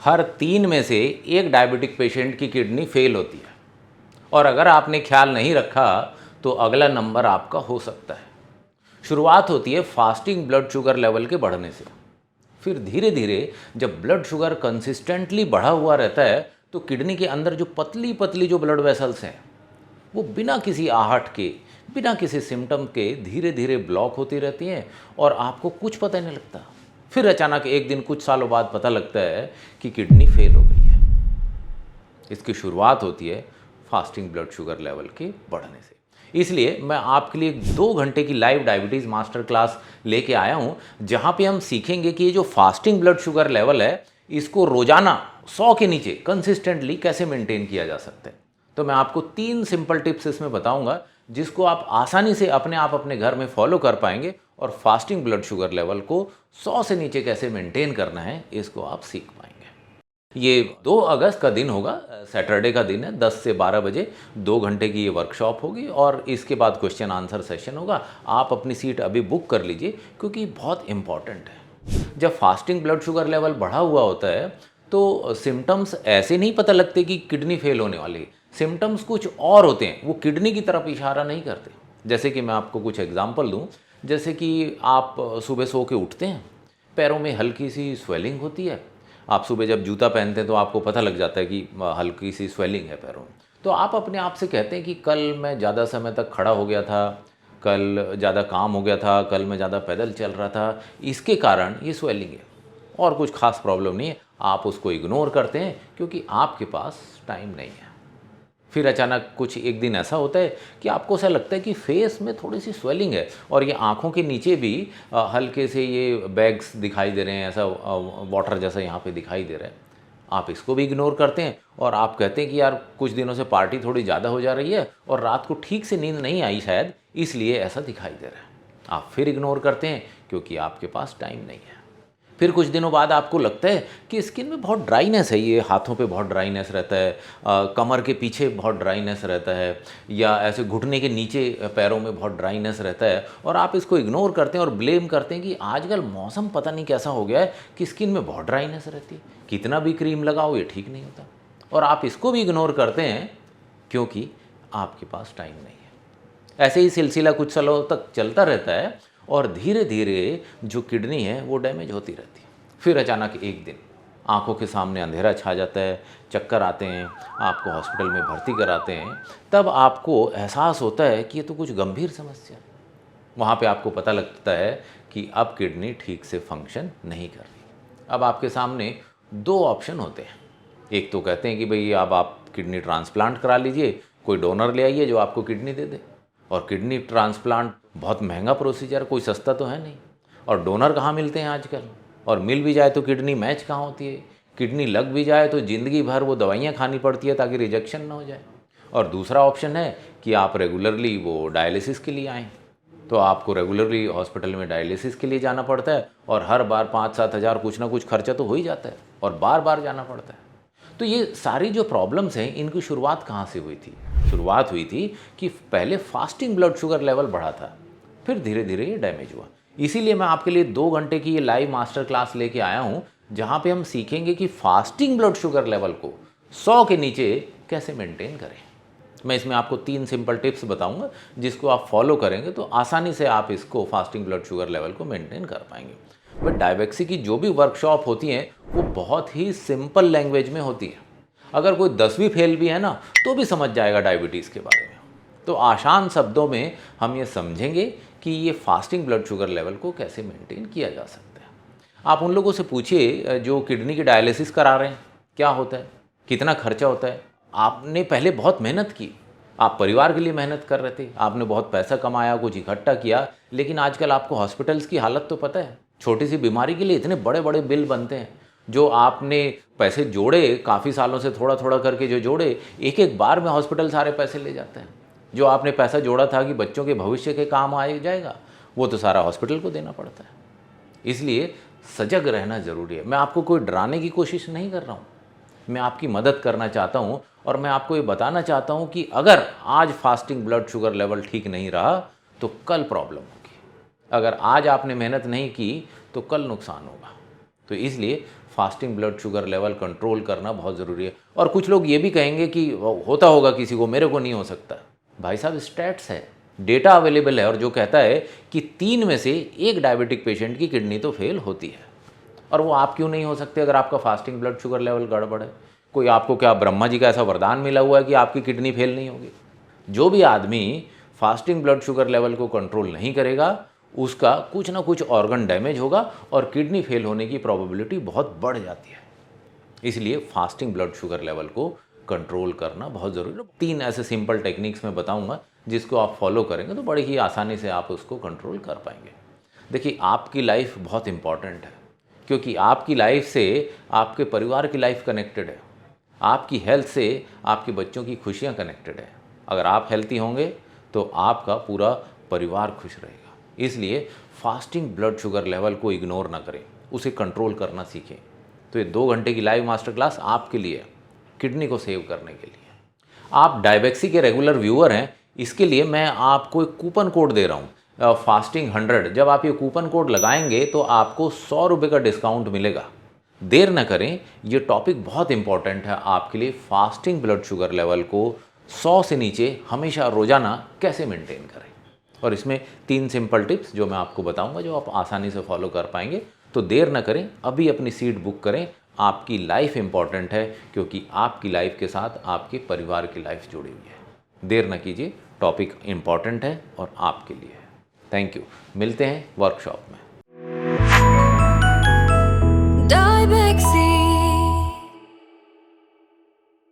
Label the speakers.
Speaker 1: हर 3 में से एक डायबिटिक पेशेंट की किडनी फेल होती है और अगर आपने ख्याल नहीं रखा तो अगला नंबर आपका हो सकता है। शुरुआत होती है फास्टिंग ब्लड शुगर लेवल के बढ़ने से। फिर धीरे धीरे जब ब्लड शुगर कंसिस्टेंटली बढ़ा हुआ रहता है तो किडनी के अंदर जो पतली पतली जो ब्लड वेसल्स हैं वो बिना किसी आहट के, बिना किसी सिम्टम के धीरे धीरे ब्लॉक होती रहती हैं और आपको कुछ पता नहीं लगता। फिर अचानक एक दिन कुछ सालों बाद पता लगता है कि किडनी फेल हो गई है। इसकी शुरुआत होती है फास्टिंग ब्लड शुगर लेवल के बढ़ने से। इसलिए मैं आपके लिए 2 घंटे की लाइव डायबिटीज़ मास्टर क्लास लेके आया हूँ, जहाँ पे हम सीखेंगे कि ये जो फास्टिंग ब्लड शुगर लेवल है इसको रोज़ाना 100 के नीचे कंसिस्टेंटली कैसे मेंटेन किया जा सकता है। तो मैं आपको 3 सिंपल टिप्स इसमें बताऊंगा जिसको आप आसानी से अपने आप अपने घर में फॉलो कर पाएंगे और फास्टिंग ब्लड शुगर लेवल को 100 से नीचे कैसे मेंटेन करना है इसको आप सीख पाएंगे। ये 2 अगस्त का दिन होगा, सैटरडे का दिन है। 10 से 12 बजे 2 घंटे की ये वर्कशॉप होगी और इसके बाद क्वेश्चन आंसर सेशन होगा। आप अपनी सीट अभी बुक कर लीजिए क्योंकि बहुत इंपॉर्टेंट है। जब फास्टिंग ब्लड शुगर लेवल बढ़ा हुआ होता है तो सिम्टम्स ऐसे नहीं पता लगते कि किडनी फेल होने वाली है। सिम्टम्स कुछ और होते हैं, वो किडनी की तरफ इशारा नहीं करते। जैसे कि मैं आपको कुछ एग्जांपल दूं, जैसे कि आप सुबह सो के उठते हैं, पैरों में हल्की सी स्वेलिंग होती है। आप सुबह जब जूता पहनते हैं तो आपको पता लग जाता है कि हल्की सी स्वेलिंग है पैरों में। तो आप अपने आप से कहते हैं कि कल मैं ज़्यादा समय तक खड़ा हो गया था, कल ज़्यादा काम हो गया था, कल मैं ज़्यादा पैदल चल रहा था, इसके कारण ये स्वेलिंग है और कुछ खास प्रॉब्लम नहीं है। आप उसको इग्नोर करते हैं क्योंकि आपके पास टाइम नहीं है। फिर अचानक कुछ एक दिन ऐसा होता है कि आपको ऐसा लगता है कि फेस में थोड़ी सी स्वेलिंग है और ये आँखों के नीचे भी हल्के से ये बैग्स दिखाई दे रहे हैं, ऐसा वाटर जैसा यहाँ पे दिखाई दे रहा है। आप इसको भी इग्नोर करते हैं और आप कहते हैं कि यार कुछ दिनों से पार्टी थोड़ी ज़्यादा हो जा रही है और रात को ठीक से नींद नहीं आई शायद, इसलिए ऐसा दिखाई दे रहा है। आप फिर इग्नोर करते हैं क्योंकि आपके पास टाइम नहीं है। फिर कुछ दिनों बाद आपको लगता है कि स्किन में बहुत ड्राइनेस है, ये हाथों पे बहुत ड्राइनेस रहता है, कमर के पीछे बहुत ड्राइनेस रहता है, या ऐसे घुटने के नीचे पैरों में बहुत ड्राइनेस रहता है और आप इसको इग्नोर करते हैं और ब्लेम करते हैं कि आजकल मौसम पता नहीं कैसा हो गया है कि स्किन में बहुत ड्राइनेस रहती है, कितना भी क्रीम लगाओ ये ठीक नहीं होता। और आप इसको भी इग्नोर करते हैं क्योंकि आपके पास टाइम नहीं है। ऐसे ही सिलसिला कुछ सालों तक चलता रहता है और धीरे धीरे जो किडनी है वो डैमेज होती रहती है। फिर अचानक एक दिन आंखों के सामने अंधेरा छा जाता है, चक्कर आते हैं, आपको हॉस्पिटल में भर्ती कराते हैं। तब आपको एहसास होता है कि ये तो कुछ गंभीर समस्या है। वहाँ पे आपको पता लगता है कि अब किडनी ठीक से फंक्शन नहीं कर रही। अब आपके सामने 2 ऑप्शन होते हैं। एक तो कहते हैं कि भाई अब आप किडनी ट्रांसप्लांट करा लीजिए, कोई डोनर ले आइए जो आपको किडनी दे दे। और किडनी ट्रांसप्लांट बहुत महंगा प्रोसीजर, कोई सस्ता तो है नहीं। और डोनर कहाँ मिलते हैं आजकल, और मिल भी जाए तो किडनी मैच कहाँ होती है। किडनी लग भी जाए तो ज़िंदगी भर वो दवाइयाँ खानी पड़ती है ताकि रिजेक्शन ना हो जाए। और दूसरा ऑप्शन है कि आप रेगुलरली वो डायलिसिस के लिए आएँ, तो आपको रेगुलरली हॉस्पिटल में डायलिसिस के लिए जाना पड़ता है और हर बार 5-7 हज़ार कुछ ना कुछ खर्चा तो हो ही जाता है और बार बार जाना पड़ता है। तो ये सारी जो प्रॉब्लम्स हैं इनकी शुरुआत कहाँ से हुई थी? शुरुआत हुई थी कि पहले फास्टिंग ब्लड शुगर लेवल बढ़ा था, फिर धीरे धीरे ये डैमेज हुआ। इसीलिए मैं आपके लिए 2 घंटे की ये लाइव मास्टर क्लास लेके आया हूँ, जहाँ पे हम सीखेंगे कि फास्टिंग ब्लड शुगर लेवल को 100 के नीचे कैसे मेंटेन करें। मैं इसमें आपको 3 सिंपल टिप्स बताऊंगा जिसको आप फॉलो करेंगे तो आसानी से आप इसको फास्टिंग ब्लड शुगर लेवल को मेंटेन कर पाएंगे। बट डायबेक्सी की जो भी वर्कशॉप होती हैं वो बहुत ही सिंपल लैंग्वेज में होती है। अगर कोई 10वीं फेल भी है ना तो भी समझ जाएगा डायबिटीज़ के बारे में। तो आसान शब्दों में हम ये समझेंगे कि ये फास्टिंग ब्लड शुगर लेवल को कैसे मेंटेन किया जा सकता है। आप उन लोगों से पूछिए जो किडनी की डायलिसिस करा रहे हैं, क्या होता है, कितना खर्चा होता है। आपने पहले बहुत मेहनत की, आप परिवार के लिए मेहनत कर रहे थे, आपने बहुत पैसा कमाया, कुछ इकट्ठा किया, लेकिन आजकल आपको हॉस्पिटल्स की हालत तो पता है। छोटी सी बीमारी के लिए इतने बड़े बड़े बिल बनते हैं। जो आपने पैसे जोड़े काफ़ी सालों से थोड़ा थोड़ा करके जो जोड़े, एक एक बार में हॉस्पिटल सारे पैसे ले जाते हैं। जो आपने पैसा जोड़ा था कि बच्चों के भविष्य के काम आ जाएगा, वो तो सारा हॉस्पिटल को देना पड़ता है। इसलिए सजग रहना ज़रूरी है। मैं आपको कोई डराने की कोशिश नहीं कर रहा हूँ, मैं आपकी मदद करना चाहता हूँ और मैं आपको ये बताना चाहता हूँ कि अगर आज फास्टिंग ब्लड शुगर लेवल ठीक नहीं रहा तो कल प्रॉब्लम होगी। अगर आज आपने मेहनत नहीं की तो कल नुकसान होगा। तो इसलिए fasting blood sugar level control करना बहुत ज़रूरी है। और कुछ लोग ये भी कहेंगे कि होता होगा किसी को, मेरे को नहीं हो सकता। भाई साहब, स्टैट्स है, डेटा अवेलेबल है, और जो कहता है कि 3 में से 1 डायबिटिक पेशेंट की किडनी तो फेल होती है। और वो आप क्यों नहीं हो सकते अगर आपका फास्टिंग ब्लड शुगर लेवल गड़बड़ है? कोई आपको क्या ब्रह्मा जी का ऐसा वरदान मिला हुआ है कि आपकी किडनी फेल नहीं होगी? जो भी आदमी फास्टिंग ब्लड शुगर लेवल को कंट्रोल नहीं करेगा, उसका कुछ ना कुछ ऑर्गन डैमेज होगा और किडनी फेल होने की प्रोबेबिलिटी बहुत बढ़ जाती है। इसलिए फास्टिंग ब्लड शुगर लेवल को कंट्रोल करना बहुत ज़रूरी है। 3 ऐसे सिंपल टेक्निक्स मैं बताऊंगा, जिसको आप फॉलो करेंगे तो बड़ी ही आसानी से आप उसको कंट्रोल कर पाएंगे। देखिए, आपकी लाइफ बहुत इंपॉर्टेंट है, क्योंकि आपकी लाइफ से आपके परिवार की लाइफ कनेक्टेड है। आपकी हेल्थ से आपके बच्चों की खुशियाँ कनेक्टेड है। अगर आप हेल्थी होंगे तो आपका पूरा परिवार खुश रहेगा। इसलिए फास्टिंग ब्लड शुगर लेवल को इग्नोर ना करें, उसे कंट्रोल करना सीखें। तो ये 2 घंटे की लाइव मास्टर क्लास आपके लिए, किडनी को सेव करने के लिए। आप डायबेक्सी के रेगुलर व्यूअर हैं, इसके लिए मैं आपको एक कूपन कोड दे रहा हूँ, फास्टिंग 100। जब आप ये कूपन कोड लगाएंगे तो आपको 100 रुपये का डिस्काउंट मिलेगा। देर न करें, ये टॉपिक बहुत इंपॉर्टेंट है आपके लिए। फास्टिंग ब्लड शुगर लेवल को 100 से नीचे हमेशा रोज़ाना कैसे मेंटेन करें, और इसमें 3 सिंपल टिप्स जो मैं आपको बताऊंगा, जो आप आसानी से फॉलो कर पाएंगे। तो देर न करें, अभी अपनी सीट बुक करें। आपकी लाइफ इंपॉर्टेंट है, क्योंकि आपकी लाइफ के साथ आपके परिवार की लाइफ जुड़ी हुई है। देर न कीजिए, टॉपिक इंपॉर्टेंट है और आपके लिए है। Thank you. मिलते हैं वर्कशॉप में।